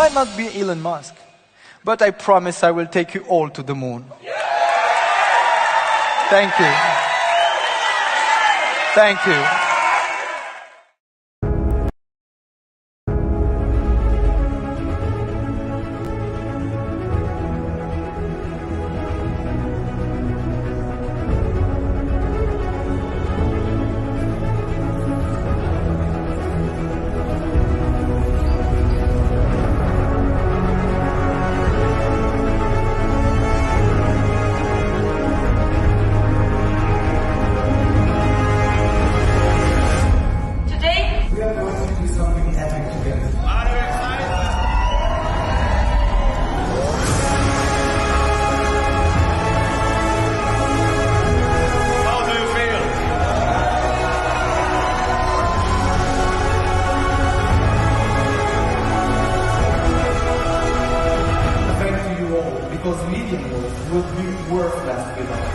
might not be Elon Musk, but I promise I will take you all to the moon. Thank you. Thank you. Because Millionaires would be worthless without it.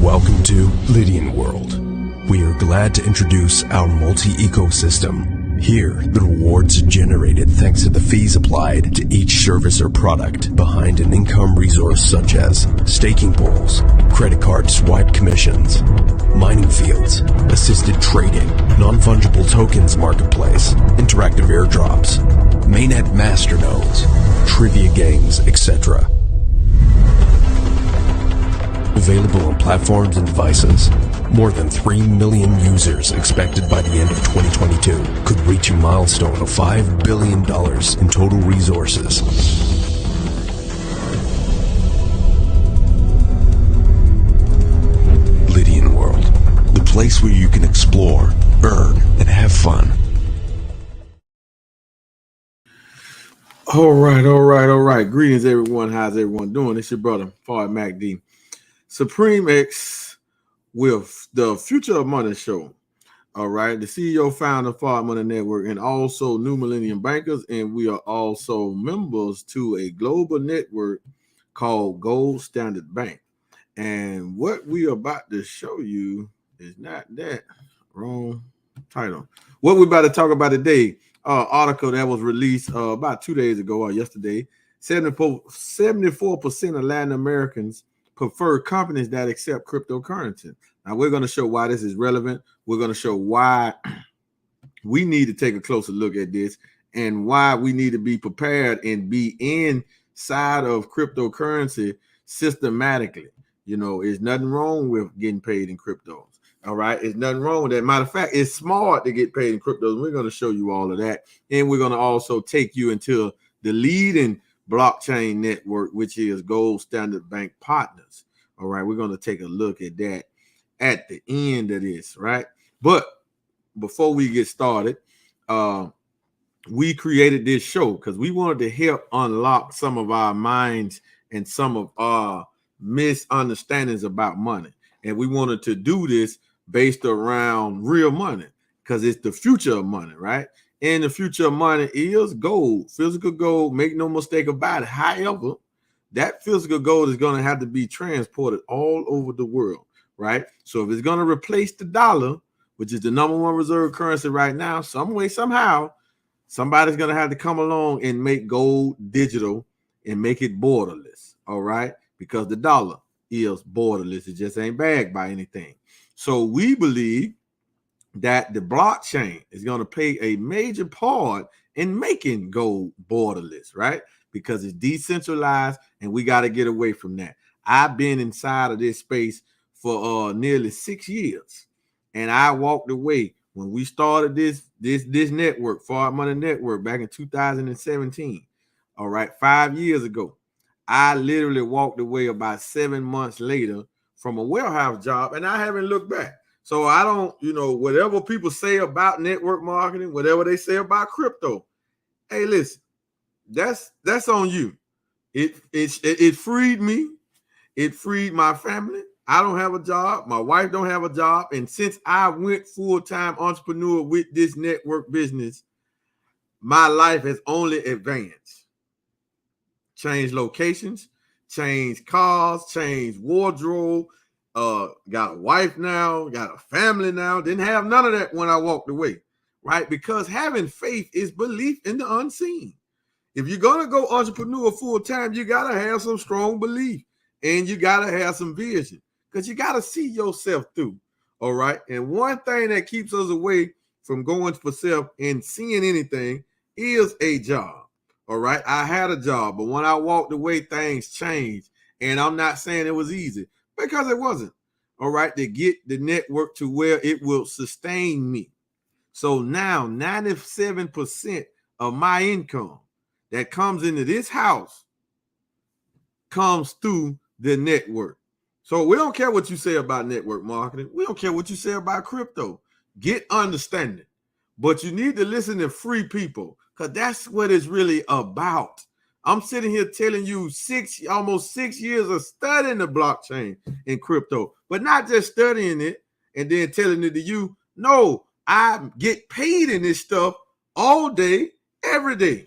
Welcome to Lydian World. We are glad to introduce our multi-ecosystem. Here, the rewards are generated thanks to the fees applied to each service or product behind an income resource such as staking pools, credit card swipe commissions, mining fields, assisted trading, non-fungible tokens marketplace, interactive airdrops, mainnet masternodes, trivia games, etc. Available on platforms and devices. More than 3 million users expected by the end of 2022 could reach a milestone of $5 billion in total resources. Lydian World, the place where you can explore, earn, and have fun. All right. Greetings, everyone. How's everyone doing? It's your brother, Mahdi. Supreme X with the Future of Money show. All right. The CEO, founder of FardMoney Network, and also New Millennium Bankers. And we are also members to a global network called Gold Standard Bank. And what we are about to show you is not that. Wrong title. What we're about to talk about today, article that was released about 2 days ago or yesterday. 74% of Latin Americans prefer companies that accept cryptocurrency. Now, we're going to show why this is relevant. We're going to show why we need to take a closer look at this and why we need to be prepared and be inside of cryptocurrency systematically. You know, there's nothing wrong with getting paid in cryptos. All right. There's nothing wrong with that. Matter of fact, it's smart to get paid in cryptos. We're going to show you all of that. And we're going to also take you into the leading blockchain network, which is Gold Standard Bank Partners. All right, we're going to take a look at that at the end of this, right? But before we get started, we created this show because we wanted to help unlock some of our minds and some of our misunderstandings about money. And we wanted to do this based around real money because it's the future of money, right? And the future of money is gold, physical gold. Make no mistake about it. However, that physical gold is going to have to be transported all over the world, right? So if it's going to replace the dollar, which is the #1 reserve currency right now, some way, somehow, somebody's going to have to come along and make gold digital and make it borderless, all right? Because the dollar is borderless. It just ain't backed by anything. So we believe that the blockchain is going to play a major part in making gold borderless, right? Because it's decentralized and we got to get away from that. I've been inside of this space for nearly 6 years, and I walked away when we started this network, FardMoney Network, back in 2017. All right, 5 years ago, I literally walked away about 7 months later from a warehouse job, and I haven't looked back. So I don't, whatever people say about network marketing, whatever they say about crypto, hey, listen, that's on you. It freed me. It freed my family. I don't have a job. My wife don't have a job. And since I went full-time entrepreneur with this network business, my life has only advanced. Changed locations, changed cars, changed wardrobe, got a wife now, got a family now. Didn't have none of that when I walked away, right? Because having faith is belief in the unseen. If you're going to go entrepreneur full-time, you got to have some strong belief and you got to have some vision because you got to see yourself through, all right? And one thing that keeps us away from going for self and seeing anything is a job, all right? I had a job, but when I walked away, things changed. And I'm not saying it was easy because it wasn't, all right, to get the network to where it will sustain me. So now 97% of my income that comes into this house comes through the network. So we don't care what you say about network marketing. We don't care what you say about crypto. Get understanding. But you need to listen to free people because that's what it's really about. I'm sitting here telling you almost 6 years of studying the blockchain and crypto, but not just studying it and then telling it to you. No, I get paid in this stuff all day, every day.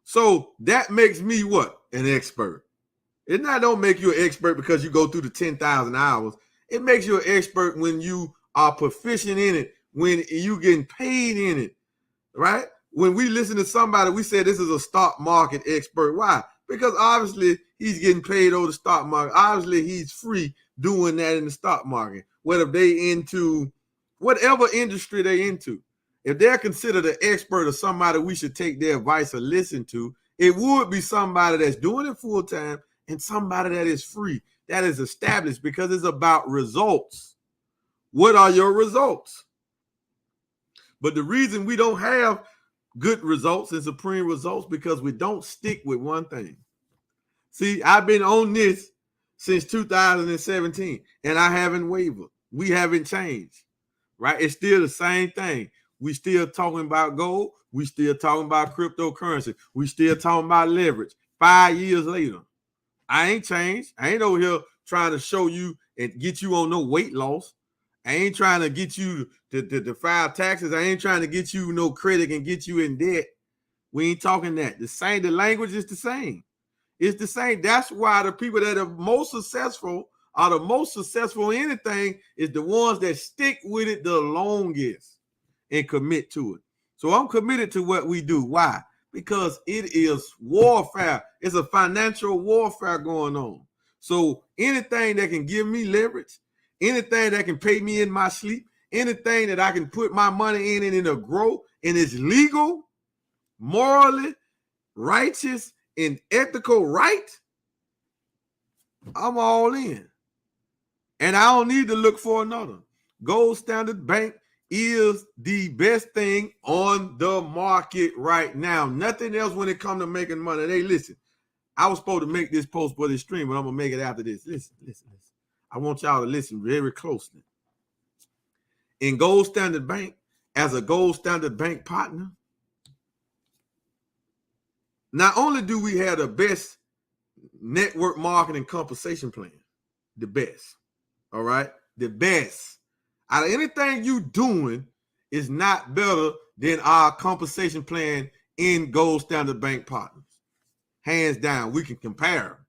So that makes me what? An expert. It not don't make you an expert because you go through the 10,000 hours. It makes you an expert when you are proficient in it, when you getting paid in it, right? When we listen to somebody, we say this is a stock market expert. Why? Because obviously he's getting paid over the stock market. Obviously he's free doing that in the stock market. Whether they into whatever industry they into. If they're considered an expert or somebody we should take their advice or listen to, it would be somebody that's doing it full time and somebody that is free, that is established because it's about results. What are your results? But the reason we don't have good results and supreme results because we don't stick with one thing. See, I've been on this since 2017 and I haven't wavered. We haven't changed, right? It's still the same thing. We still talking about gold. We still talking about cryptocurrency. We still talking about leverage. 5 years later, I ain't changed. I ain't over here trying to show you and get you on no weight loss. I ain't trying to get you to file taxes. I ain't trying to get you no credit and get you in debt. We ain't talking that. The language is the same. It's the same. That's why the people that are most successful are the most successful in anything is the ones that stick with it the longest and commit to it. So I'm committed to what we do. Why? Because it is warfare. It's a financial warfare going on. So anything that can give me leverage, anything that can pay me in my sleep, anything that I can put my money in and it'll grow and it's legal, morally, righteous, and ethical right, I'm all in. And I don't need to look for another. Gold Standard Bank is the best thing on the market right now. Nothing else when it comes to making money. Hey, listen, I was supposed to make this post for this stream, but I'm going to make it after this. Listen. I want y'all to listen very closely. In Gold Standard Bank, as a Gold Standard Bank partner, not only do we have the best network marketing compensation plan, the best, all right? The best. Out of anything you doing is not better than our compensation plan in Gold Standard Bank partners. Hands down, we can compare.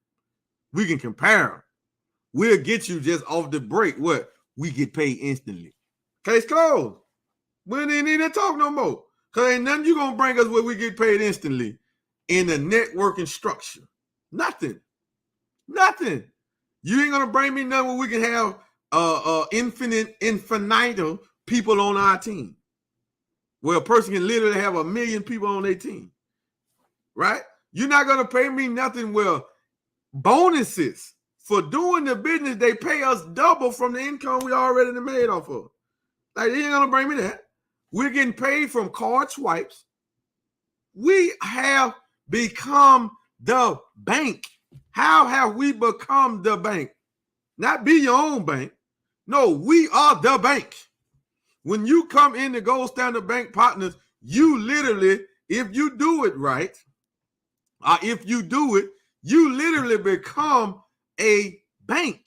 We'll get you just off the break. What? We get paid instantly. Case closed. We ain't need to talk no more. Because ain't nothing you going to bring us where we get paid instantly in the networking structure. Nothing. You ain't going to bring me nothing where we can have infinitum people on our team. Where a person can literally have 1 million people on their team. Right? You're not going to pay me nothing where bonuses for doing the business, they pay us double from the income we already made off of. Like, they ain't going to bring me that. We're getting paid from card swipes. We have become the bank. How have we become the bank? Not be your own bank. No, we are the bank. When you come in the Gold Standard Bank partners, you literally, if you do it right, if you do it, You literally become a bank.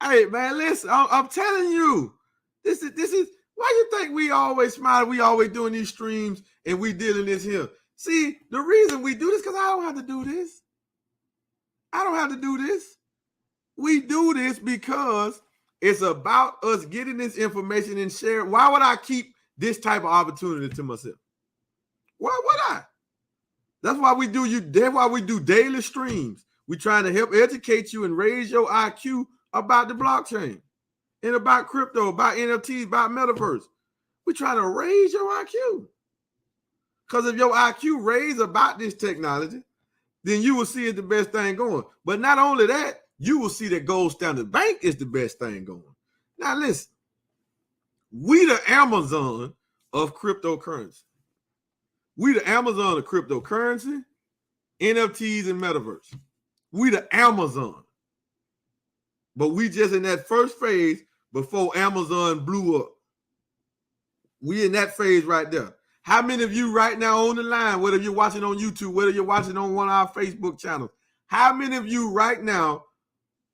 Hey man, listen, I'm telling you, this is why you think we always smile, we always doing these streams and we dealing this here. See, the reason we do this because I don't have to do this. I don't have to do this. We do this because it's about us getting this information and sharing. Why would I keep this type of opportunity to myself? Why would I? That's why we do that's why we do daily streams. We're trying to help educate you and raise your IQ about the blockchain and about crypto, about NFTs, about metaverse. We're trying to raise your IQ. Because if your IQ raised about this technology, then you will see it the best thing going. But not only that, you will see that Gold Standard Bank is the best thing going. Now listen, we the Amazon of cryptocurrency. We the Amazon of cryptocurrency, NFTs, and metaverse. We the Amazon. But we just in that first phase before Amazon blew up. We in that phase right there. How many of you right now on the line, whether you're watching on YouTube, whether you're watching on one of our Facebook channels, how many of you right now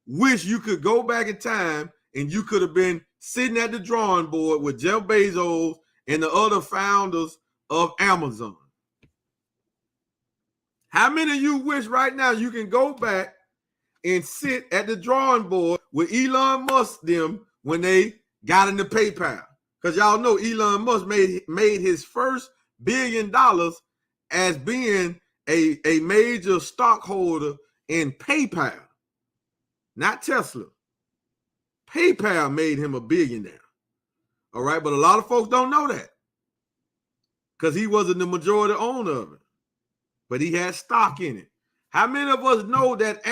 wish you could go back in time and you could have been sitting at the drawing board with Jeff Bezos and the other founders of Amazon? How many of you wish right now you can go back and sit at the drawing board with Elon Musk them when they got into PayPal? Because y'all know Elon Musk made his first $1 billion as being a major stockholder in PayPal, not Tesla. PayPal made him a billionaire. All right, but a lot of folks don't know that because he wasn't the majority owner of it, but he had stock in it. How many of us know that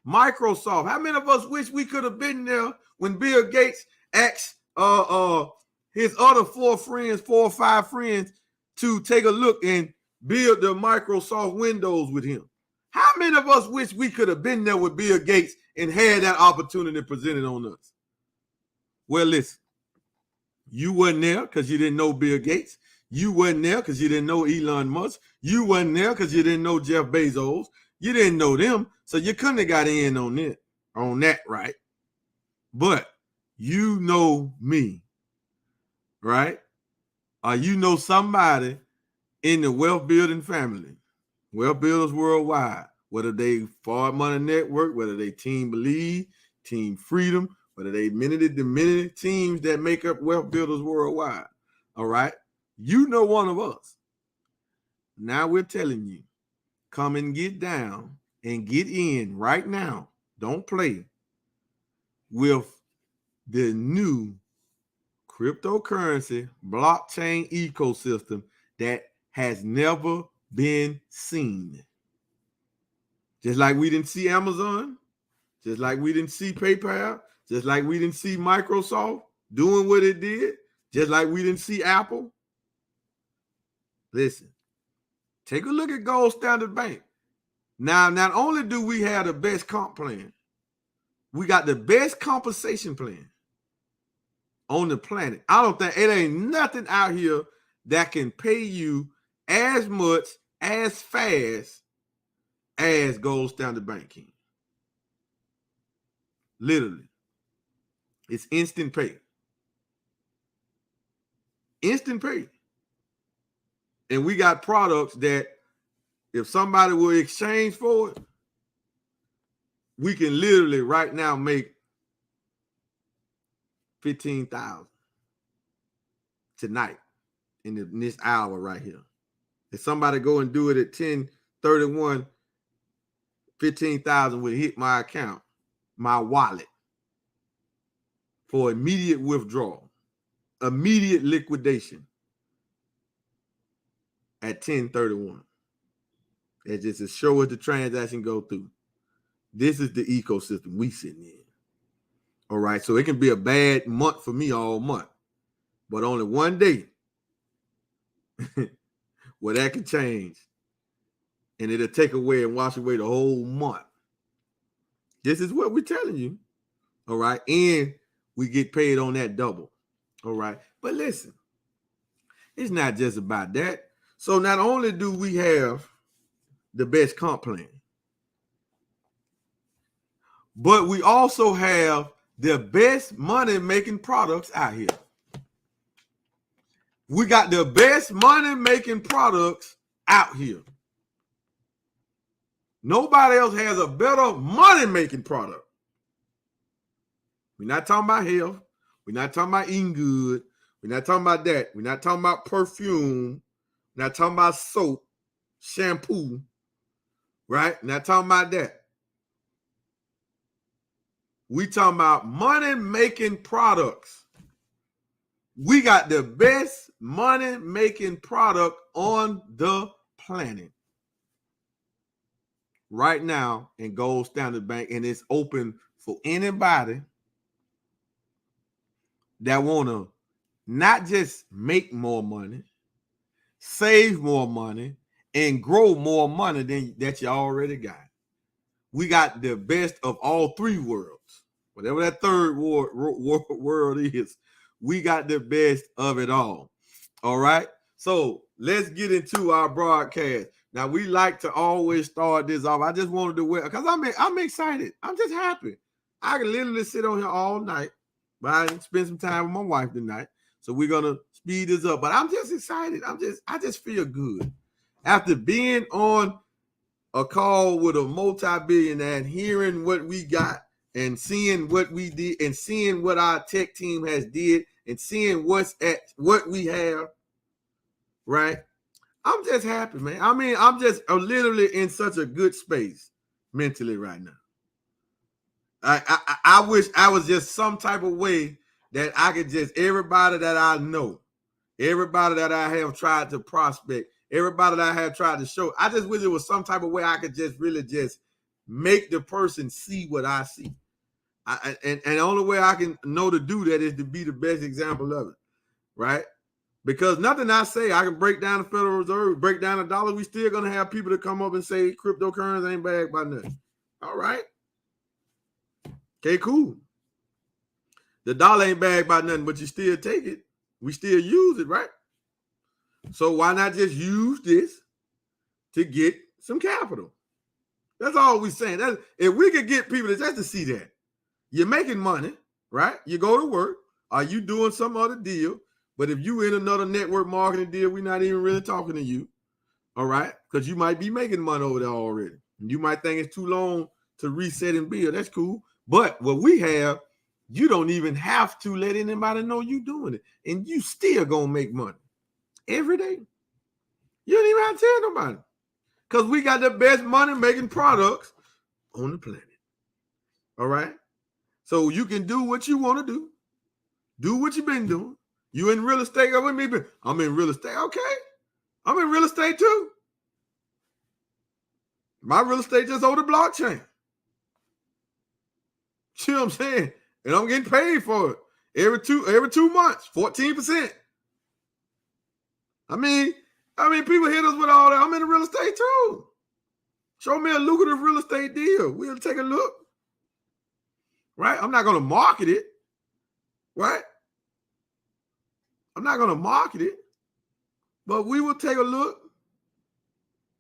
Microsoft? How many of us wish we could have been there when Bill Gates asked his other 4 or 5 friends to take a look and build the Microsoft Windows with him? How many of us wish we could have been there with Bill Gates and had that opportunity presented on us? Well, listen, you weren't there because you didn't know Bill Gates. You weren't there because you didn't know Elon Musk. You weren't there because you didn't know Jeff Bezos. You didn't know them, so you couldn't have got in on that, right? But you know me, right? Or you know somebody in the wealth building family, wealth builders worldwide, whether they FardMoney Network, whether they Team Believe, Team Freedom, whether they many teams that make up wealth builders worldwide. All right. You know one of us. Now we're telling you, come and get down and get in right now. Don't play with the new cryptocurrency blockchain ecosystem that has never been seen. Just like we didn't see Amazon, just like we didn't see PayPal, just like we didn't see Microsoft doing what it did, just like we didn't see Apple. Listen, take a look at Gold Standard Bank. Now, not only do we have the best comp plan, we got the best compensation plan on the planet. I don't think it ain't nothing out here that can pay you as much, as fast as Gold Standard Bank can. Literally. It's instant pay. Instant pay. And we got products that if somebody will exchange for it, we can literally right now make $15,000 tonight in this hour right here. If somebody go and do it at 10:31, $15,000 will hit my account, my wallet, for immediate withdrawal, immediate liquidation at 10:31. It's just to show us the transaction go through. This is the ecosystem we sitting in. All right, so it can be a bad month for me all month, but only one day where that can change, and it'll take away and wash away the whole month. This is what we're telling you. All right, and we get paid on that double. All right, but listen, it's not just about that. So not only do we have the best comp plan. But we also have the best money-making products out here. We got the best money-making products out here. Nobody else has a better money-making product. We're not talking about health. We're not talking about eating good. We're not talking about that. We're not talking about perfume. We're not talking about soap, shampoo, right? We're not talking about that. We talking about money-making products. We got the best money-making product on the planet right now in Gold Standard Bank, and it's open for anybody that want to not just make more money, save more money, and grow more money than that you already got. We got the best of all three worlds. Whatever that third world is, we got the best of it all. All right? So let's get into our broadcast. Now, we like to always start this off. I just wanted to wear, because I'm excited. I'm just happy. I can literally sit on here all night, but I spend some time with my wife tonight. So we're going to speed this up. But I'm just excited. I just feel good. After being on a call with a multi-billionaire and hearing what we got and seeing what we did and seeing what our tech team has did and seeing what we have, right? I'm just happy, man. I mean, I'm literally in such a good space mentally right now. I wish I was just some type of way that I could just, everybody that I know, everybody that I have tried to prospect, everybody that I have tried to show, I just wish there was some type of way I could just really just make the person see what I see. And the only way I can know to do that is to be the best example of it, right? Because nothing I say, I can break down the Federal Reserve, break down the dollar, we still going to have people that come up and say cryptocurrency ain't backed by nothing. All right. Okay, cool. The dollar ain't backed by nothing, but you still take it. We still use it, right? So why not just use this to get some capital? That's all we're saying. If we could get people just to see that. You're making money, right? You go to work. Are you doing some other deal? But if you in another network marketing deal, we're not even really talking to you, all right? Because you might be making money over there already. You might think it's too long to reset and build. That's cool. But what we have, you don't even have to let anybody know you doing it. And you still going to make money every day. You don't even have to tell nobody. Because we got the best money-making products on the planet. All right? So you can do what you want to do. Do what you've been doing. You in real estate? I'm in real estate. Okay. I'm in real estate too. My real estate just over the blockchain. See what I'm saying? And I'm getting paid for it every 2 months, 14%. I mean, people hit us with all that. I'm in the real estate too. Show me a lucrative real estate deal. We'll take a look. Right? I'm not going to market it. Right? I'm not going to market it. But we will take a look.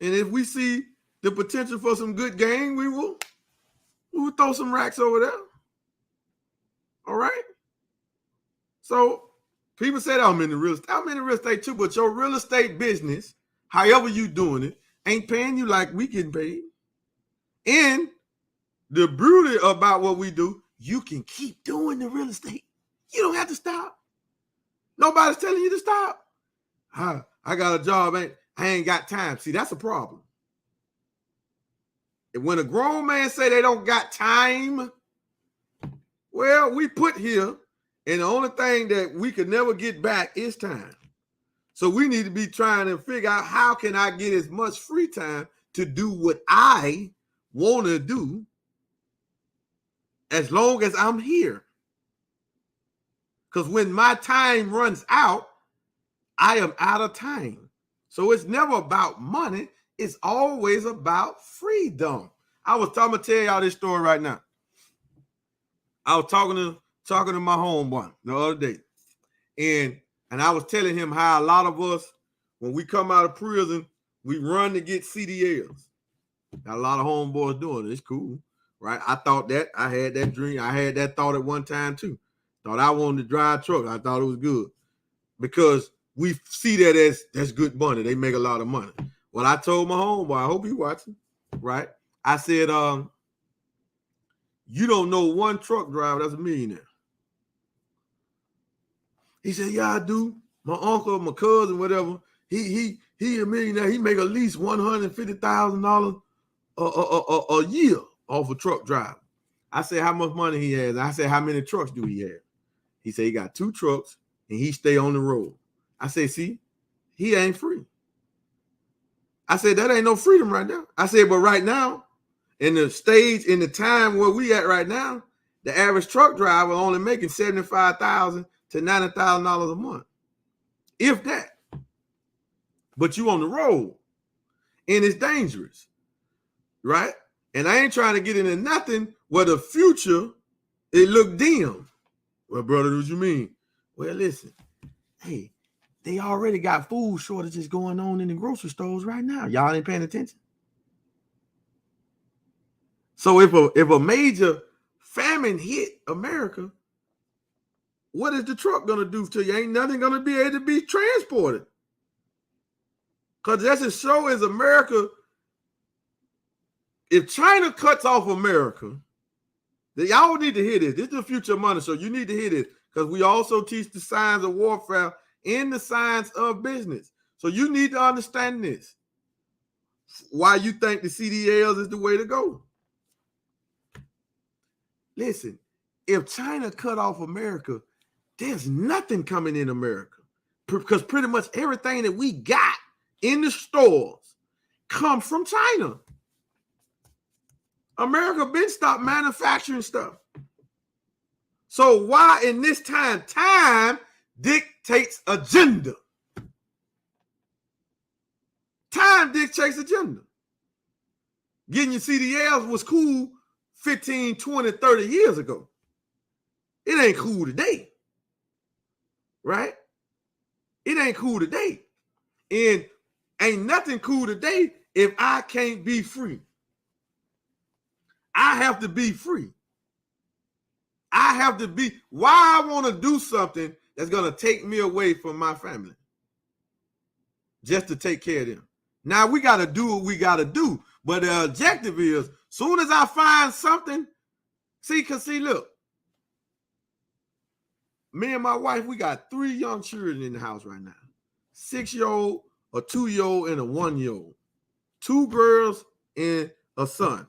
And if we see the potential for some good gain, we will throw some racks over there. All right? So people say that I'm in the real estate. I'm in the real estate too, but your real estate business, however you doing it, ain't paying you like we getting paid. And the beauty about what we do, you can keep doing the real estate. You don't have to stop. Nobody's telling you to stop. I got a job, I ain't got time. See, that's a problem. And when a grown man say they don't got time, well, we put here, and the only thing that we could never get back is time. So we need to be trying to figure out how can I get as much free time to do what I want to do as long as I'm here. Because when my time runs out, I am out of time. So it's never about money. It's always about freedom. I'm going to tell y'all this story right now. I was talking to my homeboy the other day. And I was telling him how a lot of us, when we come out of prison, we run to get CDLs. Got a lot of homeboys doing it. It's cool, right? I thought that. I had that dream. I had that thought at one time too. Thought I wanted to drive truck. I thought it was good because we see that as that's good money. They make a lot of money. Well, I told my homeboy, I hope you watching, right? I said, you don't know one truck driver that's a millionaire. He said, yeah, I do. My uncle, my cousin, whatever. He a millionaire. He make at least $150,000 a year off a truck driver. I said, how much money he has? I said, how many trucks do he have? He said, he got 2 trucks and he stay on the road. I said, see, he ain't free. I said, that ain't no freedom right now. I said, but right now, in the stage, in the time where we at right now, the average truck driver only making $75,000 to $90,000 a month. If that. But you on the road. And it's dangerous. Right? And I ain't trying to get into nothing where the future, it look dim. Well, brother, what you mean? Well, listen. Hey, they already got food shortages going on in the grocery stores right now. Y'all ain't paying attention. So if a major famine hit America, what is the truck going to do to you? Ain't nothing going to be able to be transported. Because that's as sure as America, if China cuts off America, then y'all need to hear this. This is the future of money, so you need to hear this. Because we also teach the science of warfare in the science of business. So you need to understand this. Why you think the CDLs is the way to go. Listen, if China cut off America, there's nothing coming in America. Because pretty much everything that we got in the stores comes from China. America been stopped manufacturing stuff. So why in this time dictates agenda? Time dictates agenda. Getting your CDLs was cool 15, 20, 30 years ago. It ain't cool today. Right? It ain't cool today. And ain't nothing cool today if I can't be free. I have to be free. I have to be. Why I want to do something that's going to take me away from my family just to take care of them. Now we got to do what we got to do. But the objective is, soon as I find something, see, look, me and my wife, we got 3 young children in the house right now. 6-year-old, a 2-year-old, and a 1-year-old. 2 girls and a son.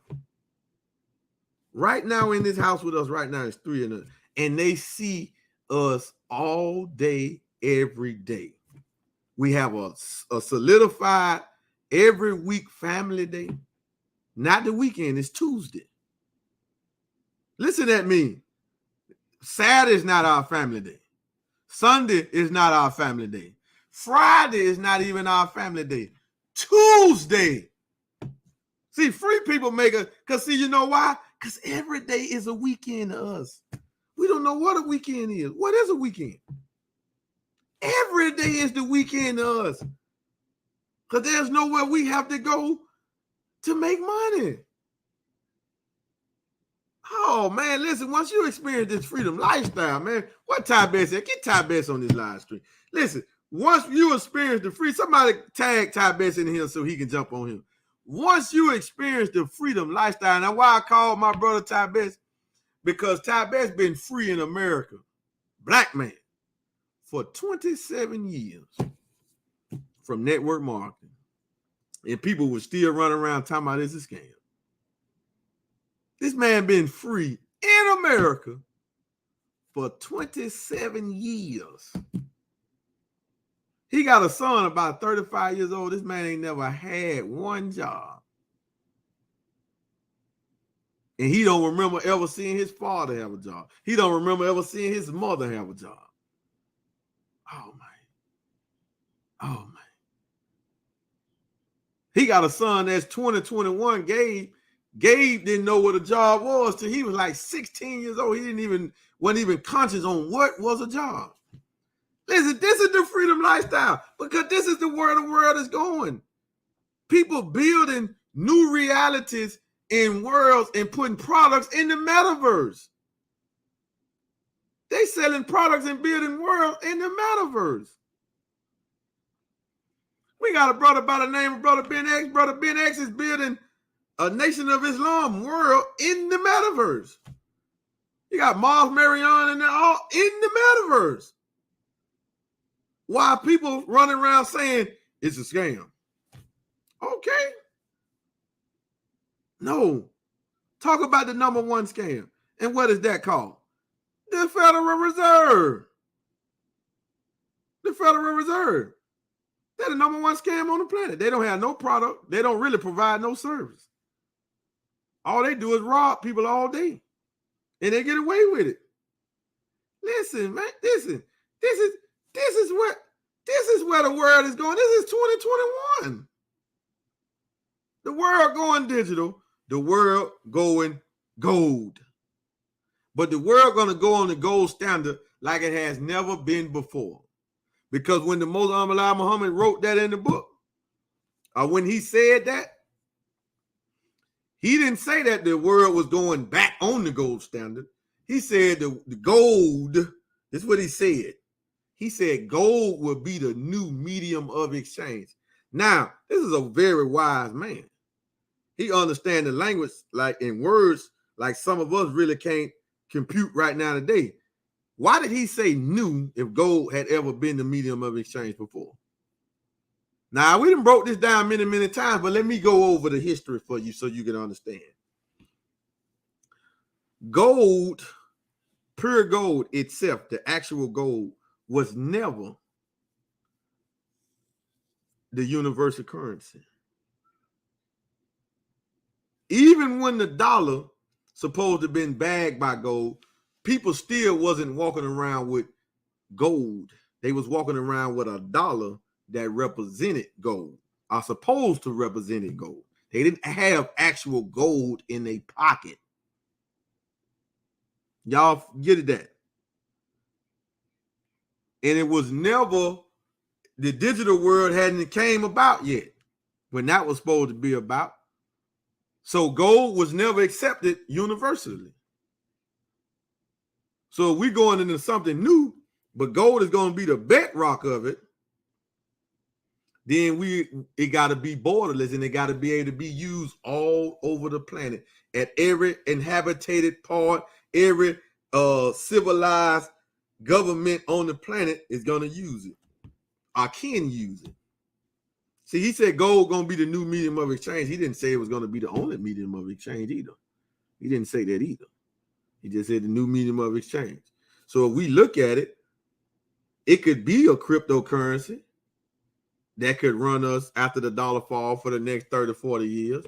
Right now in this house with us right now is 3 of them. And they see us all day, every day. We have a solidified every week family day. Not the weekend, it's Tuesday. Listen at me. Saturday is not our family day. Sunday is not our family day. Friday is not even our family day. Tuesday. See, free people make a, because see, you know why? Because every day is a weekend to us. We don't know what a weekend is. What is a weekend? Every day is the weekend to us. Because there's nowhere we have to go to make money. Oh, man, listen, once you experience this freedom lifestyle, man, what Ty Best said, get Ty Best on this live stream. Listen, once you experience the free, somebody tag Ty Best in here so he can jump on him. Once you experience the freedom lifestyle, now why I call my brother Ty Best? Because Ty Best been free in America, black man, for 27 years from network marketing. And people were still running around talking about this is a scam. This man been free in America for 27 years. He got a son about 35 years old. This man ain't never had one job. And he don't remember ever seeing his father have a job. He don't remember ever seeing his mother have a job. Oh, man. Oh, man. He got a son that's 21, Gabe. Gabe didn't know what a job was till he was like 16 years old. He wasn't even conscious on what was a job. Listen, this is the freedom lifestyle because this is the world is going. People building new realities in worlds and putting products in the metaverse. They selling products and building worlds in the metaverse. We got a brother by the name of Brother Ben X. Brother Ben X is building a Nation of Islam world in the metaverse. You got Mars Marion and they're all in the metaverse. While people running around saying it's a scam. Okay. No. Talk about the number one scam. And what is that called? The Federal Reserve. The Federal Reserve. They're the number one scam on the planet. They don't have no product. They don't really provide no service. All they do is rob people all day. And they get away with it. Listen, man, listen. This is where the world is going. This is 2021. The world going digital, the world going gold. But the world going to go on the gold standard like it has never been before. Because when the Most Honorable Muhammad wrote that in the book, or when he said that, he didn't say that the world was going back on the gold standard. He said the gold, this is what he said. He said gold will be the new medium of exchange. Now, this is a very wise man. He understands the language like in words like some of us really can't compute right now today. Why did he say new if gold had ever been the medium of exchange before? Now, we done broke this down many, many times, but let me go over the history for you so you can understand. Gold, pure gold itself, the actual gold, was never the universal currency. Even when the dollar supposed to have been bagged by gold, people still wasn't walking around with gold. They was walking around with a dollar that represented gold, are supposed to represent gold. They didn't have actual gold in their pocket. Y'all get that? And it was never, the digital world hadn't came about yet when that was supposed to be about. So gold was never accepted universally. So we're going into something new, but gold is going to be the bedrock of it. Then it got to be borderless and it got to be able to be used all over the planet at every inhabited part, every civilized government on the planet is going to use it. I can use it. See, he said gold going to be the new medium of exchange. He didn't say it was going to be the only medium of exchange either. He didn't say that either. He just said the new medium of exchange. So if we look at it, it could be a cryptocurrency that could run us after the dollar fall for the next 30, 40 years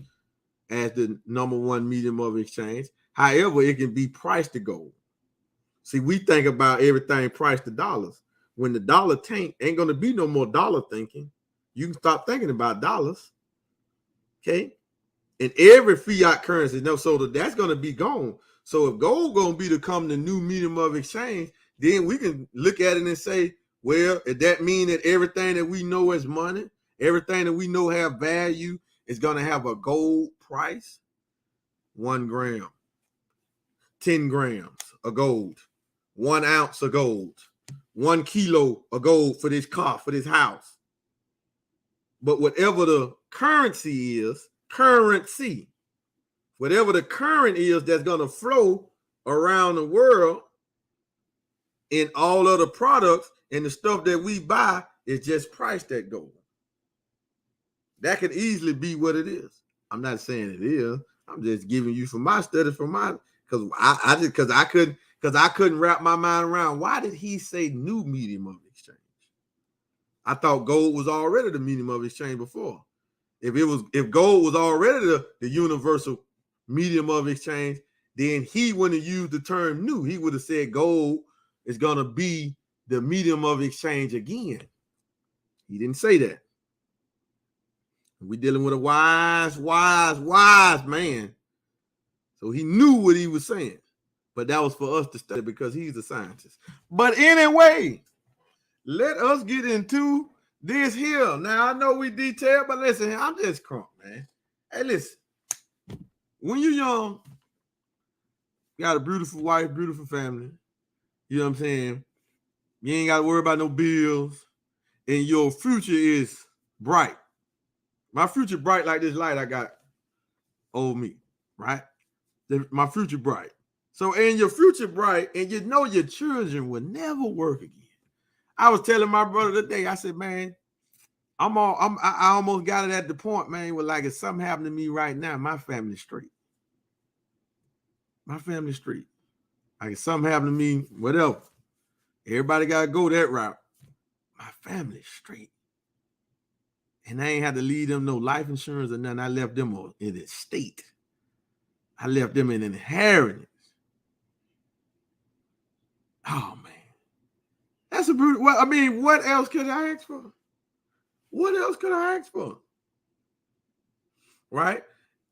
as the number one medium of exchange. However, it can be priced to gold. See, we think about everything priced to dollars. When the dollar tank, ain't going to be no more dollar thinking. You can stop thinking about dollars. Okay? And every fiat currency, so that's going to be gone. So if gold going to become the new medium of exchange, then we can look at it and say, well, if that mean that everything that we know is money, everything that we know have value is going to have a gold price? 1 gram, 10 grams of gold, 1 ounce of gold, 1 kilo of gold for this car, for this house. But whatever the currency is, whatever the current is that's going to flow around the world in all other products and the stuff that we buy is just priced at gold. That could easily be what it is. I'm not saying it is. I'm just giving you from my study, because I couldn't wrap my mind around why did he say new medium of exchange? I thought gold was already the medium of exchange before. If gold was already the universal medium of exchange, then he wouldn't have used the term new. He would have said gold is going to be the medium of exchange again. He didn't say that. We're dealing with a wise man. So he knew what he was saying. But that was for us to study because he's a scientist. But anyway, let us get into this here. Now, I know we detailed, but listen, I'm just crunk, man. Hey, listen. When you're young, you got a beautiful wife, beautiful family. You know what I'm saying? You ain't got to worry about no bills. And your future is bright. My future bright like this light I got over me, right? My future bright. So, and your future bright, and you know your children will never work again. I was telling my brother today, I said, man, I almost got it at the point, man, where like if something happened to me right now, my family's straight. My family's straight. Like if something happened to me, whatever. Everybody got to go that route. My family's straight. And I ain't had to leave them no life insurance or nothing. I left them in an estate. I left them in inheritance. Oh, man. That's a brutal. Well, I mean, what else could I ask for? What else could I ask for? Right?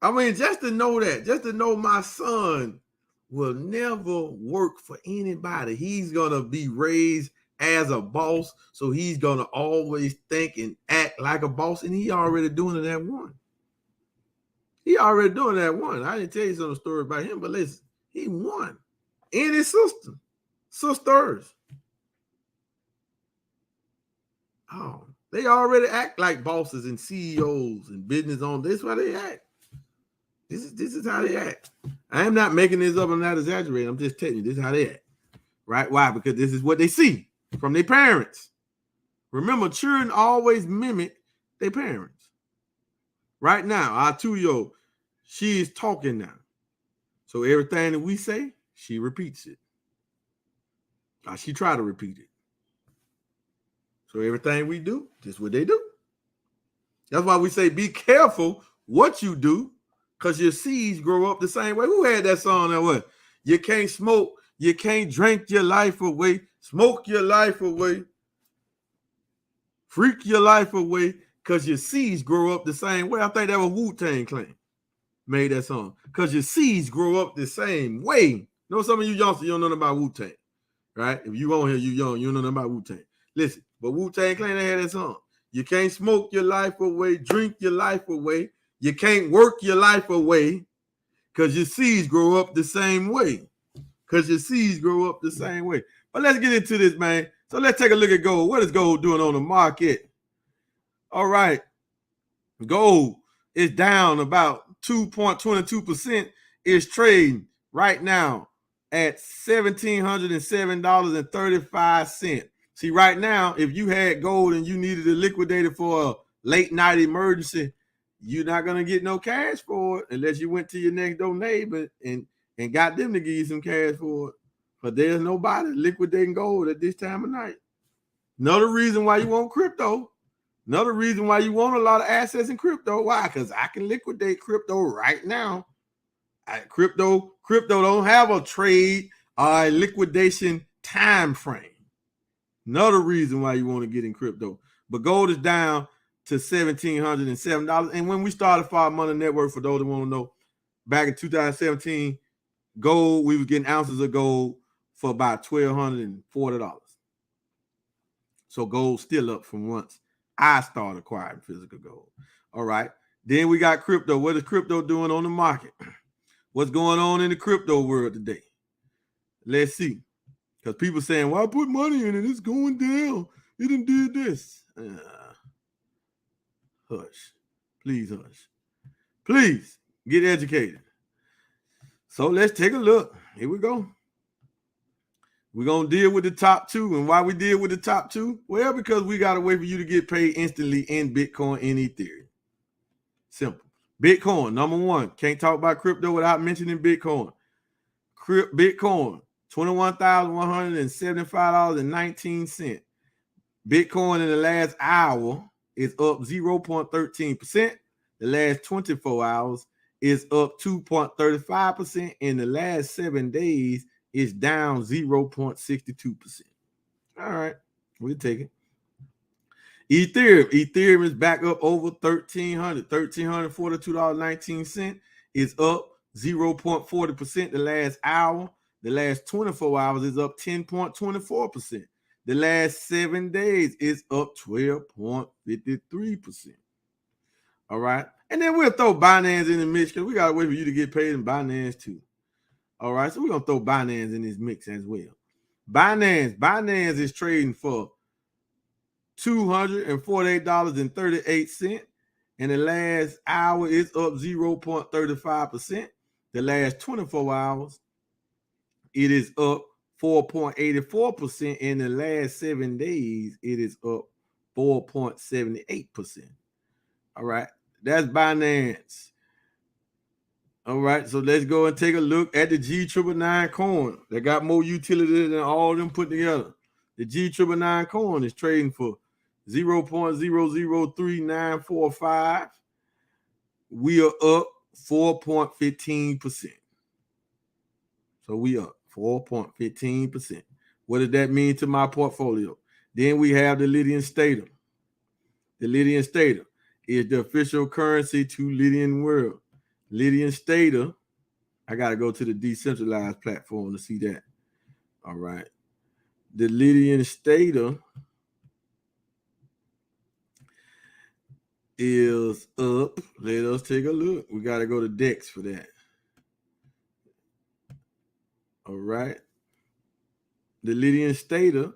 I mean, just to know that, just to know my son will never work for anybody. He's going to be raised as a boss, so he's going to always think and act like a boss, and he already doing it at one. He already doing that one. I didn't tell you some story about him, but listen, he won. And his sisters. Oh, they already act like bosses and CEOs and business owners. This is why they act. This is how they act. I am not making this up. I'm not exaggerating. I'm just telling you this is how they act. Right? Why? Because this is what they see from their parents. Remember, children always mimic their parents. Right now, our 2-year-old, she is talking now. So everything that we say, she repeats it. She try to repeat it. So everything we do, this is what they do. That's why we say be careful what you do, because your seeds grow up the same way. Who had that song that way? You can't smoke, you can't drink your life away, smoke your life away, freak your life away, because your seeds grow up the same way. I think that was Wu-Tang Clan made that song. Because your seeds grow up the same way. You know, some of you youngsters, you don't know nothing about Wu-Tang, right? If you on here, you young, you don't know nothing about Wu-Tang. Listen, but Wu-Tang Clan, they had that song. You can't smoke your life away, drink your life away. You can't work your life away because your seeds grow up the same way. Because your seeds grow up the same way. But let's get into this, man. So let's take a look at gold. What is gold doing on the market? All right. Gold is down about 2.22%. It's trading right now at $1,707.35. See, right now, if you had gold and you needed to liquidate it for a late night emergency, you're not going to get no cash for it unless you went to your next door neighbor and got them to give you some cash for it. But there's nobody liquidating gold at this time of night. Another reason why you want crypto. Another reason why you want a lot of assets in crypto. Why? Because I can liquidate crypto right now. Crypto don't have a trade or a liquidation time frame. Another reason why you want to get in crypto. But gold is down to $1,707. And when we started FardMoney Network, for those that want to know, back in 2017, gold, we were getting ounces of gold for about $1,240. So gold's still up from once I started acquiring physical gold. All right. Then we got crypto. What is crypto doing on the market? What's going on in the crypto world today? Let's see. Because people saying, well, I put money in it. It's going down. It done did this. Hush. Please hush. Please get educated. So let's take a look. Here we go. We're going to deal with the top two. And why we deal with the top two? Well, because we got to wait for you to get paid instantly in Bitcoin and Ethereum. Simple. Bitcoin, number one. Can't talk about crypto without mentioning Bitcoin. Bitcoin, $21,175.19. Bitcoin in the last hour is up 0.13%. The last 24 hours is up 2.35%. In the last 7 days, it's down 0.62%. All right, we'll take it. Ethereum is back up over $1,300. $1,342.19 is up 0.40% the last hour. The last 24 hours is up 10.24%. The last 7 days is up 12.53%. All right. And then we'll throw Binance in the mix because we got to wait for you to get paid in Binance too. All right. So we're going to throw Binance in this mix as well. Binance is trading for $248.38. In the last hour, it's up 0.35%. The last 24 hours, it is up 4.84%. In the last 7 days, it is up 4.78%. All right. That's Binance. All right. So let's go and take a look at the G999 coin. They got more utility than all of them put together. The G999 coin is trading for 0.003945. We are up 4.15%. So we up 4.15%. What does that mean to my portfolio? Then we have the Lydian Stater. The Lydian Stater is the official currency to Lydian world. Lydian Stater, I got to go to the decentralized platform to see that. All right. The Lydian Stater is up. Let us take a look. We got to go to DEX for that. All right. The Lydian Stater,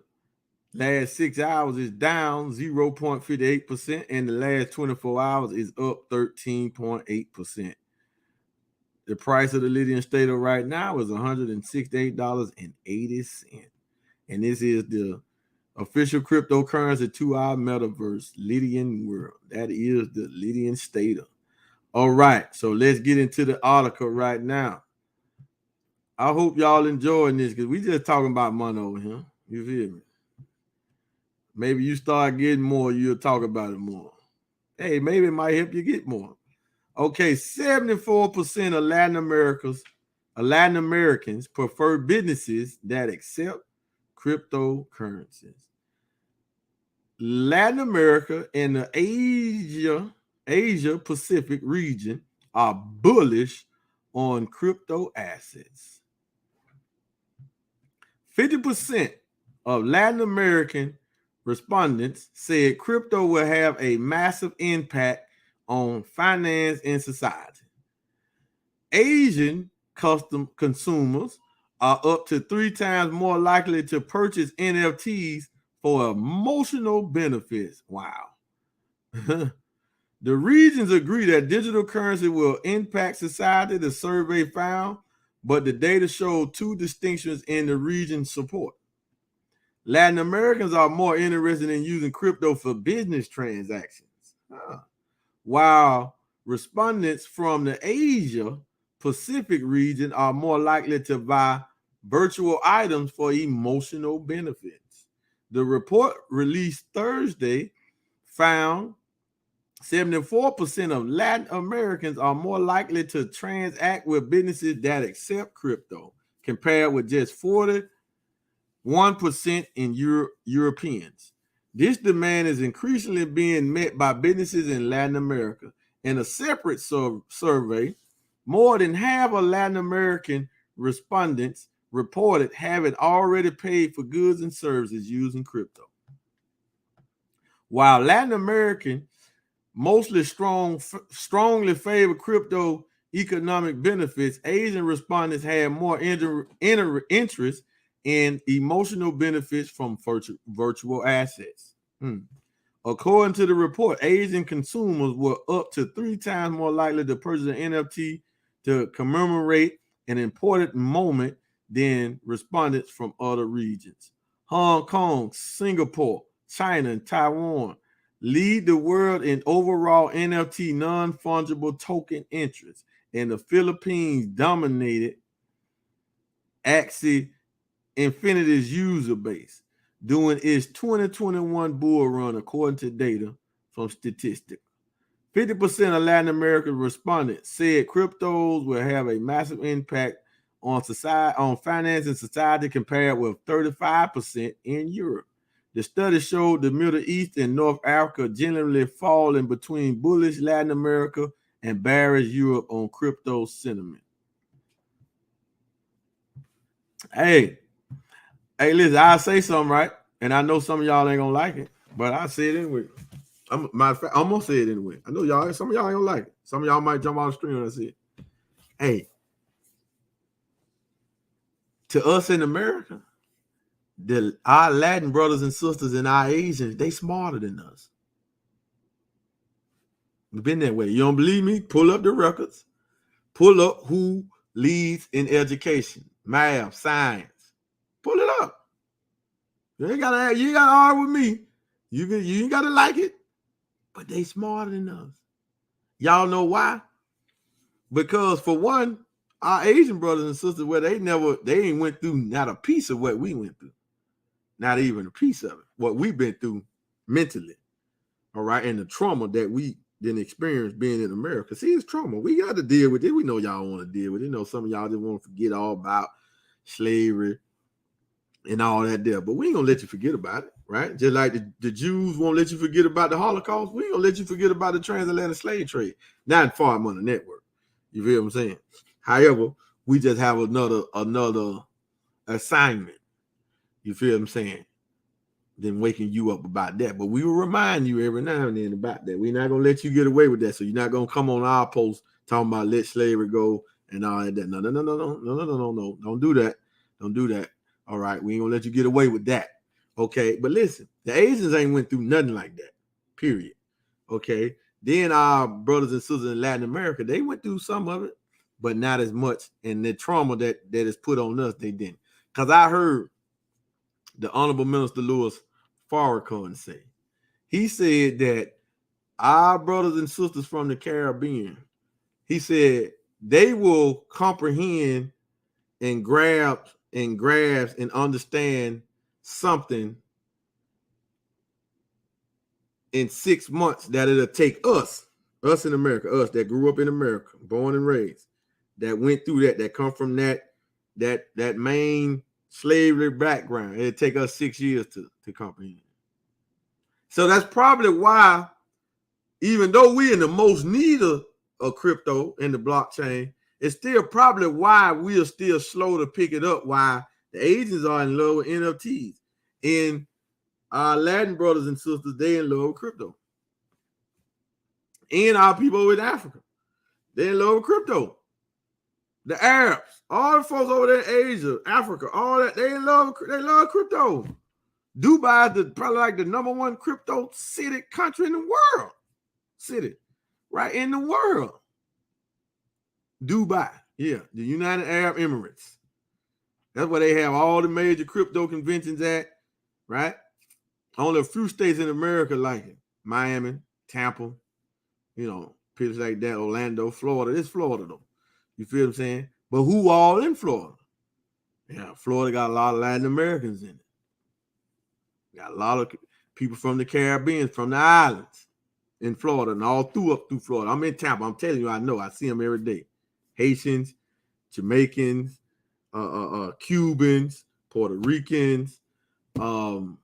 last 6 hours is down 0.58%, and the last 24 hours is up 13.8%. The price of the Lydian Stater right now is $168.80. And this is the official cryptocurrency to our metaverse, Lydian world. That is the Lydian Stater. All right, so let's get into the article right now. I hope y'all enjoying this because we just talking about money over here. You feel me? Maybe you start getting more, you'll talk about it more. Hey, maybe it might help you get more. Okay, 74% of Latin Americans prefer businesses that accept cryptocurrencies. Latin America and the Asia Pacific region are bullish on crypto assets. 50% of Latin American respondents said crypto will have a massive impact on finance and society. Asian consumers are up to 3 times more likely to purchase NFTs for emotional benefits. Wow. The regions agree that digital currency will impact society, the survey found, but the data showed 2 distinctions in the region's support. Latin Americans are more interested in using crypto for business transactions, while respondents from the Asia Pacific region are more likely to buy virtual items for emotional benefits. The report released Thursday found 74% of Latin Americans are more likely to transact with businesses that accept crypto, compared with just 41% in Europeans. This demand is increasingly being met by businesses in Latin America. In a separate survey, more than half of Latin American respondents reported having already paid for goods and services using crypto. While Latin American mostly strongly favor crypto economic benefits, Asian respondents had more interest in emotional benefits from virtual assets. According to the report, Asian consumers were up to 3 times more likely to purchase an NFT to commemorate an important moment than respondents from other regions. Hong Kong, Singapore, China, and Taiwan lead the world in overall NFT non-fungible token interest, and the Philippines dominated Axie Infinity's user base during its 2021 bull run, according to data from Statistics. 50% of Latin American respondents said cryptos will have a massive impact on society, on finance and society, compared with 35% in Europe. The study showed the Middle East and North Africa generally fall in between bullish Latin America and bearish Europe on crypto sentiment. Hey, listen, I'll say something, right? And I know some of y'all ain't gonna like it, but I'll say it anyway. I'm gonna say it anyway. I know y'all. Some of y'all don't like it. Some of y'all might jump on the stream when I say it. Hey, to us in America, our Latin brothers and sisters and our Asians, they smarter than us. We've been that way. You don't believe me? Pull up the records. Pull up who leads in education, math, science. Pull it up. You ain't gotta argue with me. You ain't gotta like it, but they smarter than us. Y'all know why? Because for one, our Asian brothers and sisters, well, they ain't went through not a piece of what we went through. Not even a piece of it. What we've been through mentally. All right. And the trauma that we didn't experience being in America. See, it's trauma. We got to deal with it. We know y'all want to deal with it. You know, some of y'all just want to forget all about slavery and all that there. But we ain't gonna let you forget about it, right? Just like the Jews won't let you forget about the Holocaust, we ain't gonna let you forget about the transatlantic slave trade. Not in FardMoney Network. You feel what I'm saying? However, we just have another assignment. You feel what I'm saying? Then waking you up about that. But we will remind you every now and then about that. We're not gonna let you get away with that. So you're not gonna come on our post talking about let slavery go and all that. No. Don't do that. Don't do that. All right, we ain't gonna let you get away with that. Okay, but listen, the Asians ain't went through nothing like that. Period. Okay. Then our brothers and sisters in Latin America, they went through some of it, but not as much. And the trauma that is put on us, they didn't. Because I heard the Honorable Minister Louis Farrakhan say, he said that our brothers and sisters from the Caribbean, he said they will comprehend and grasp and understand something in 6 months that it'll take us in America, us that grew up in America, born and raised, that went through that come from that main slavery background. It'll take us 6 years to comprehend. So that's probably why, even though we're in the most need of crypto and the blockchain, it's still probably why we are still slow to pick it up, why the Asians are in love with NFTs. And our Latin brothers and sisters, they in love with crypto. And our people in Africa, they in love with crypto. The Arabs, all the folks over there in Asia, Africa, all that, they love crypto. Dubai is probably like the #1 crypto city country in the world. City, right in the world. Dubai, yeah, the United Arab Emirates. That's where they have all the major crypto conventions at, right? Only a few states in America like it. Miami, Tampa, places like that, Orlando, Florida. It's Florida, though. You feel what I'm saying? But who all in Florida? Yeah, Florida got a lot of Latin Americans in it. Got a lot of people from the Caribbean, from the islands in Florida and all through Florida. I'm in Tampa. I'm telling you, I know. I see them every day. Haitians, Jamaicans, Cubans, Puerto Ricans, who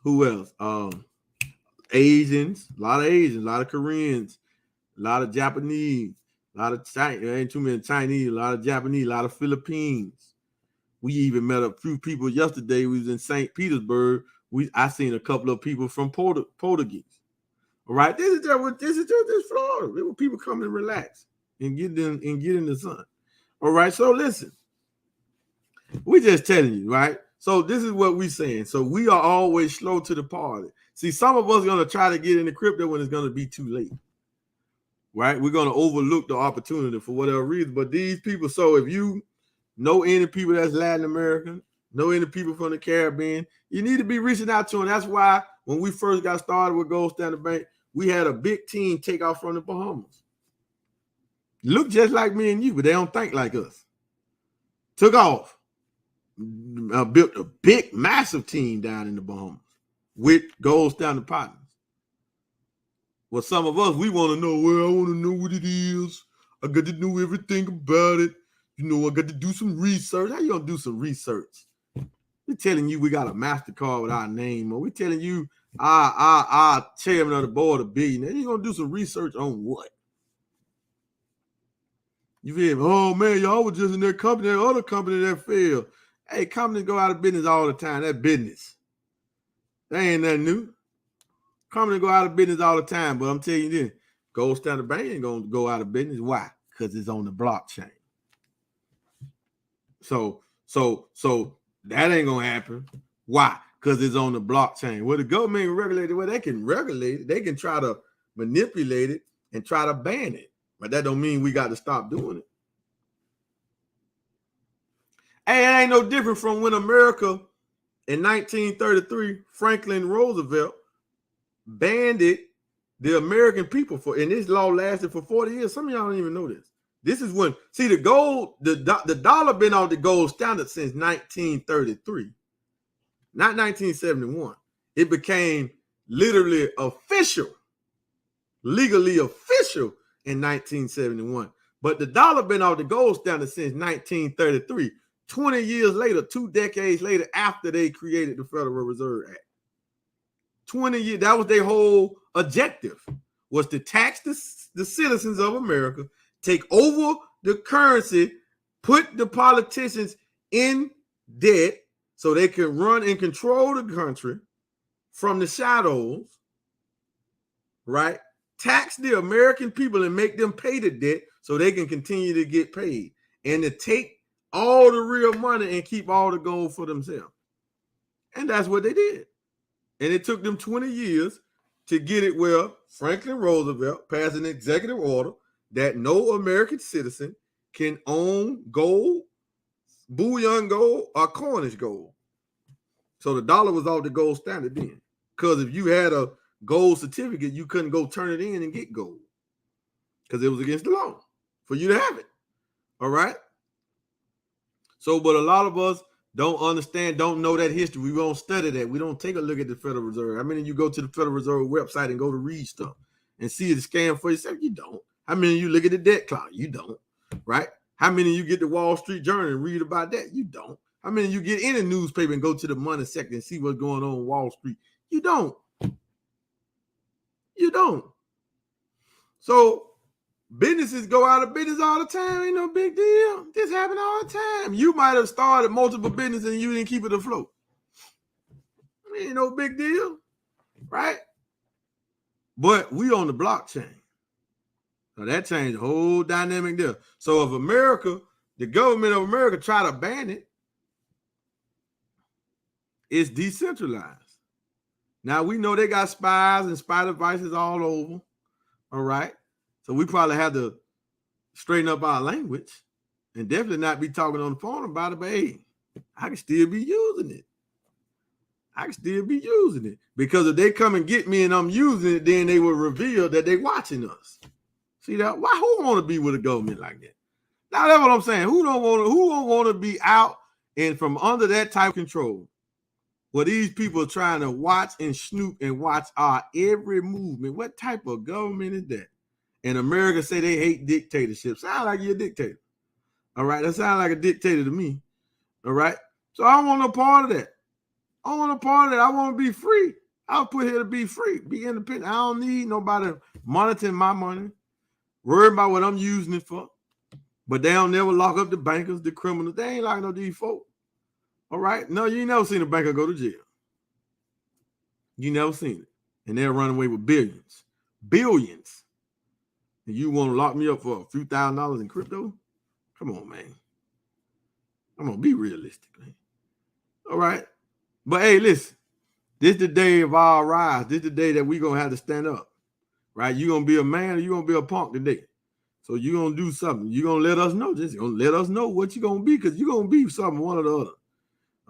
else? Asians, a lot of Koreans, a lot of Japanese, a lot of Chinese, there ain't too many Chinese, a lot of Japanese, a lot of Philippines. We even met a few people yesterday. We was in St. Petersburg. I seen a couple of people from Portuguese. All right, this is Florida. There were people coming to relax and get in the sun. All right, so listen, we just telling you, right? So this is what we saying. So we are always slow to the party. See, some of us are gonna try to get into crypto when it's gonna be too late, right? We're gonna overlook the opportunity for whatever reason. But these people, so if you know any people that's Latin American, know any people from the Caribbean, you need to be reaching out to them. That's why when we first got started with Gold Standard Bank, we had a big team take off from the Bahamas. Look just like me and you, but they don't think like us. Took off. Built a big, massive team down in the Bahamas with Gold Standard partners. Well, some of us, we want to know, well, I want to know what it is. I got to know everything about it. I got to do some research. How you going to do some research? We're telling you we got a MasterCard with our name, or we're telling you our chairman of the board, a billionaire. You going to do some research on what? You feel me? Oh, man, y'all was just in that company, that other company that failed. Hey, companies go out of business all the time. That's business. That ain't nothing new. Company go out of business all the time, but I'm telling you this, Gold Standard Bank ain't gonna go out of business. Why? Because it's on the blockchain. So that ain't gonna happen. Why? Because it's on the blockchain. Well, the government regulated, well, they can regulate it, they can try to manipulate it and try to ban it. But that don't mean we got to stop doing it. Hey, it ain't no different from when America in 1933, Franklin Roosevelt banned it, the American people for, and this law lasted for 40 years. Some of y'all don't even know this. This is when, see, the gold, the dollar been on the gold standard since 1933, not 1971. It became literally official, legally official in 1971. But the dollar been on the gold standard since 1933, 20 years later, 2 decades later, after they created the Federal Reserve Act. 20 years, that was their whole objective, was to tax the citizens of America, take over the currency, put the politicians in debt so they can run and control the country from the shadows, right? Tax the American people and make them pay the debt so they can continue to get paid, and to take all the real money and keep all the gold for themselves. And that's what they did. And it took them 20 years to get it where Franklin Roosevelt passed an executive order that no American citizen can own gold, bullion gold, or coinage gold. So the dollar was off the gold standard then. Because if you had a gold certificate, you couldn't go turn it in and get gold, because it was against the law for you to have it. All right? So, but a lot of us don't understand, don't know that history. We won't study that. We don't take a look at the Federal Reserve. How many of you go to the Federal Reserve website and go to read stuff and see the scam for yourself? You don't. How many of you look at the debt cloud? You don't, right? How many of you get the Wall Street Journal and read about that? You don't. How many of you get in a newspaper and go to the money section and see what's going on Wall Street? You don't. You don't. So businesses go out of business all the time. Ain't no big deal. This happen all the time. You might have started multiple businesses and you didn't keep it afloat. Ain't no big deal, right? But we on the blockchain. So that changed the whole dynamic there. So if America, the government of America, try to ban it, it's decentralized. Now we know they got spies and spy devices all over. All right. So we probably have to straighten up our language and definitely not be talking on the phone about it. But hey, I can still be using it. I can still be using it, because if they come and get me and I'm using it, then they will reveal that they're watching us. See that? Why? Who want to be with a government like that? Now that's what I'm saying. Who don't want to be out and from under that type of control? Well, these people are trying to watch and snoop and watch our every movement. What type of government is that? And America say they hate dictatorship. Sound like you're a dictator. All right. That sounds like a dictator to me. All right. So I don't want no part of that. I want a part of that. I want to be free. I was put here to be free, be independent. I don't need nobody monitoring my money, worry about what I'm using it for. But they don't never lock up the bankers, the criminals. They ain't locking up these folks. All right. No, you ain't never seen a banker go to jail. You never seen it. And they'll run away with billions. Billions. And you want to lock me up for a few $1,000s in crypto? Come on, man. I'm going to be realistic, man. All right. But hey, listen. This is the day of our rise. This is the day that we're going to have to stand up. Right? You're going to be a man or you're going to be a punk today. So you're going to do something. You're going to let us know. Just going to let us know what you're going to be, because you're going to be something, one or the other.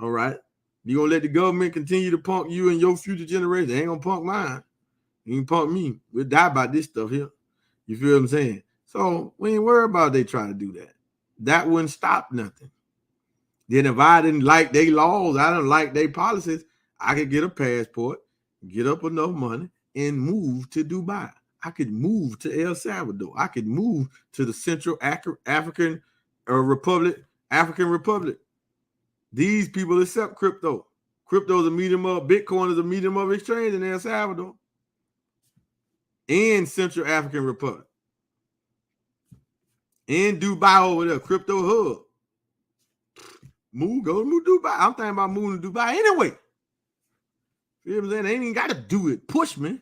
All right. You're going to let the government continue to punk you and your future generation. They ain't going to punk mine. You ain't punk me. We'll die by this stuff here. You feel what I'm saying? So we ain't worried about they trying to do that. That wouldn't stop nothing. Then if I didn't like their laws, I didn't like their policies, I could get a passport, get up enough money, and move to Dubai. I could move to El Salvador. I could move to the Central African Republic. These people accept crypto. Crypto is a medium of, Bitcoin is a medium of exchange in El Salvador and Central African Republic. In Dubai over there, crypto hub. Go to Dubai. I'm thinking about moving to Dubai anyway. You know what I'm saying? They ain't even got to do it. Push me.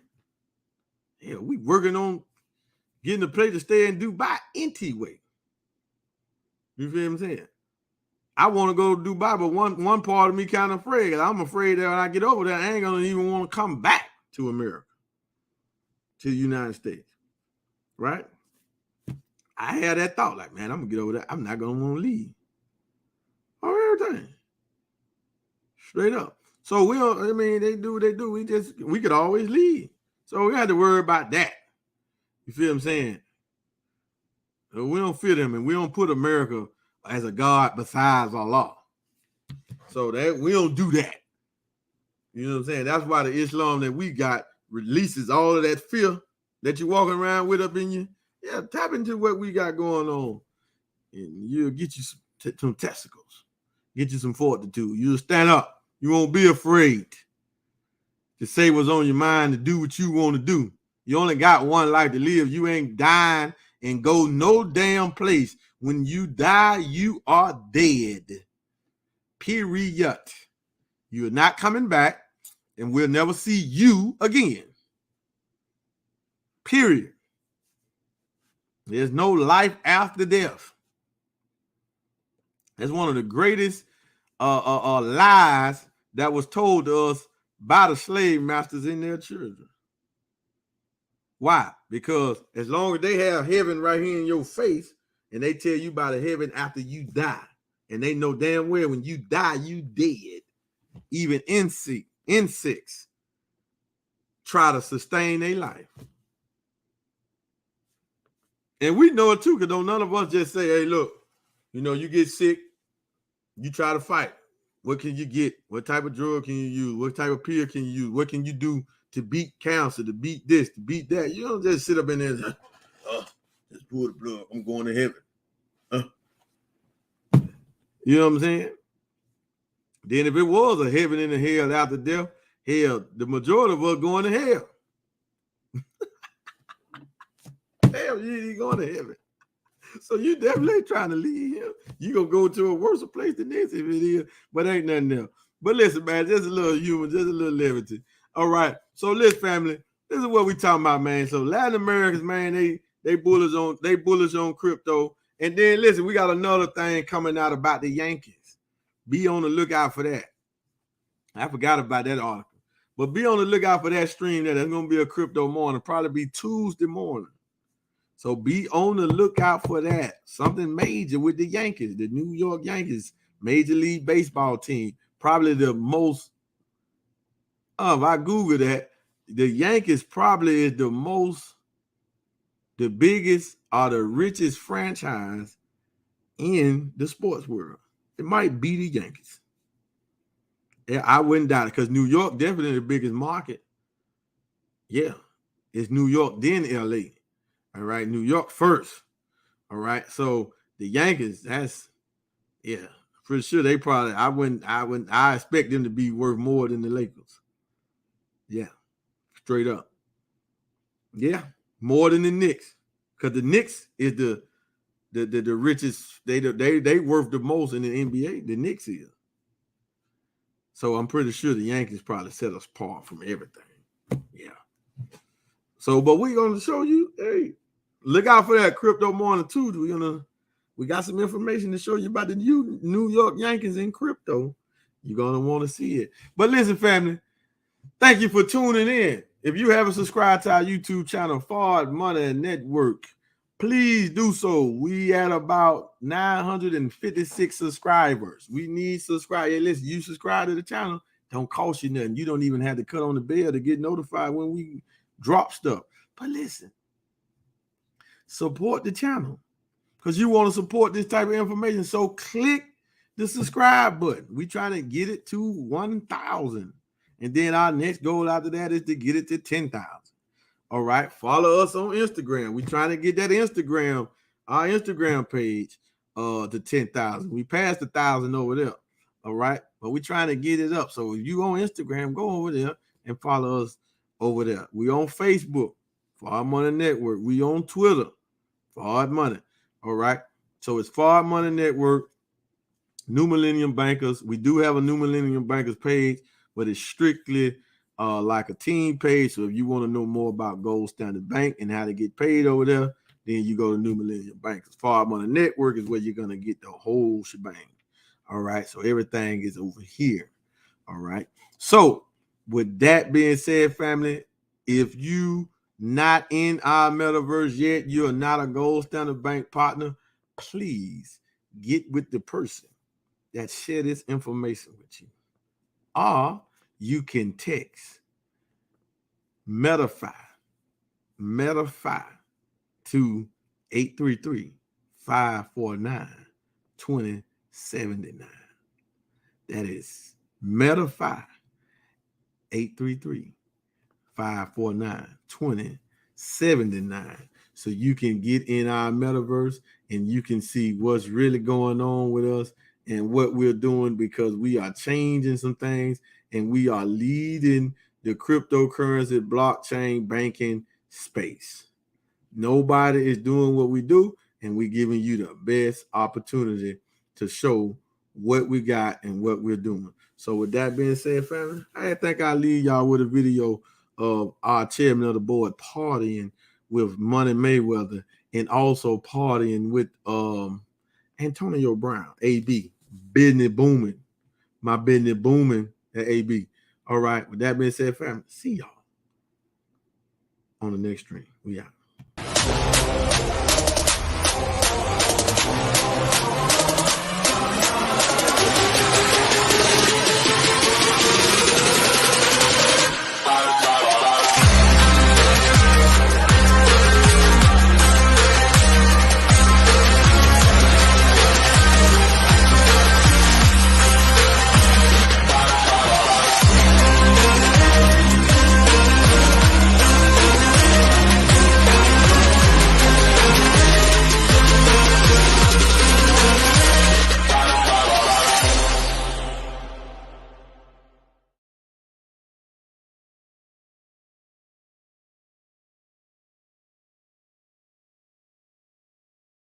Hell, we working on getting a place to stay in Dubai anyway. You feel what I'm saying? I want to go to Dubai, but one part of me kind of afraid. I'm afraid that when I get over there, I ain't gonna even want to come back to America, to the United States, right? I had that thought, like, man, I'm gonna get over there. I'm not gonna want to leave. Or everything, straight up. So we don't. I mean, they do what they do. We could always leave. So we had to worry about that. You feel what I'm saying? So we don't fear them, and we don't put America as a God besides Allah. So that we don't do that. You know what I'm saying? That's why the Islam that we got releases all of that fear that you're walking around with up in you. Yeah, tap into what we got going on, and you'll get you some testicles, get you some fortitude. You'll stand up. You won't be afraid to say what's on your mind, to do what you want to do. You only got one life to live. You ain't dying and go no damn place. When you die, you are dead. Period. You're not coming back, and we'll never see you again. Period. There's no life after death. That's one of the greatest lies that was told to us by the slave masters and their children. Why? Because as long as they have heaven right here in your face, and they tell you about a heaven after you die, and they know damn well when you die, you dead. Even insects try to sustain their life. And we know it too, because don't none of us just say, hey, look, you know, you get sick, you try to fight. What can you get? What type of drug can you use? What type of pill can you use? What can you do to beat cancer, to beat this, to beat that? You don't just sit up in there and just pull the plug. I'm going to heaven. You know what I'm saying? Then if it was a heaven and a hell after death, hell, the majority of us going to hell. Hell, you ain't going to heaven. So you definitely trying to leave here. You gonna go to a worse place than this if it is, but ain't nothing else. But listen, man, just a little humor, just a little levity. All right. So listen, family, this is what we talking about, man. So Latin Americans, man, they bullish on crypto. And then listen, we got another thing coming out about the Yankees. Be on the lookout for that. I forgot about that article, but be on the lookout for that stream. There's gonna be a crypto morning, probably be Tuesday morning. So be on the lookout for that. Something major with the Yankees, the New York Yankees, Major League Baseball team. Probably the most, if I Google that, the Yankees probably is the biggest or the richest franchise in the sports world. It might be the Yankees. Yeah, I wouldn't doubt it, because New York definitely the biggest market. Yeah, it's New York, then LA. All right, New York first. All right, so the Yankees, pretty sure they probably, I expect them to be worth more than the Lakers. Yeah, straight up. Yeah, more than the Knicks, because the Knicks is the richest. They worth the most in the NBA. The Knicks is. So I'm pretty sure the Yankees probably set us apart from everything. Yeah. So, but we're gonna show you, hey, look out for that crypto morning too. We got some information to show you about the New York Yankees in crypto. You're gonna want to see it. But listen, family, thank you for tuning in. If you haven't subscribed to our YouTube channel, FardMoney Network, please do so. We at about 956 subscribers. We need subscribers. Hey, listen, you subscribe to the channel, don't cost you nothing. You don't even have to cut on the bell to get notified when we drop stuff. But listen, support the channel, because you want to support this type of information. So click the subscribe button. We trying to get it to 1,000. And then our next goal after that is to get it to 10,000. All right. Follow us on Instagram. We trying to get that our Instagram page to 10,000. We passed 1,000 over there. All right. But we trying to get it up. So if you on Instagram, go over there and follow us over there. We on Facebook, FardMoney Network. We on Twitter, FardMoney. All right. So it's FardMoney Network, New Millennium Bankers. We do have a New Millennium Bankers page, but it's strictly like a team page. So if you want to know more about Gold Standard Bank and how to get paid over there, then you go to New Millennium Bank. FardMoney Network is where you're going to get the whole shebang. All right. So everything is over here. All right. So with that being said, family, if you not in our metaverse yet, you're not a Gold Standard Bank partner, please get with the person that share this information with you. Or you can text Metafy to 833-549-2079. That is Metafy 833-549-2079. So you can get in our metaverse and you can see what's really going on with us and what we're doing, because we are changing some things and we are leading the cryptocurrency blockchain banking space. Nobody is doing what we do, and we're giving you the best opportunity to show what we got and what we're doing. So with that being said, family, I think I'll leave y'all with a video of our chairman of the board partying with Money Mayweather and also partying with Antonio Brown, AB, business booming. My business booming at AB. All right. With that being said, family, see y'all on the next stream. We out.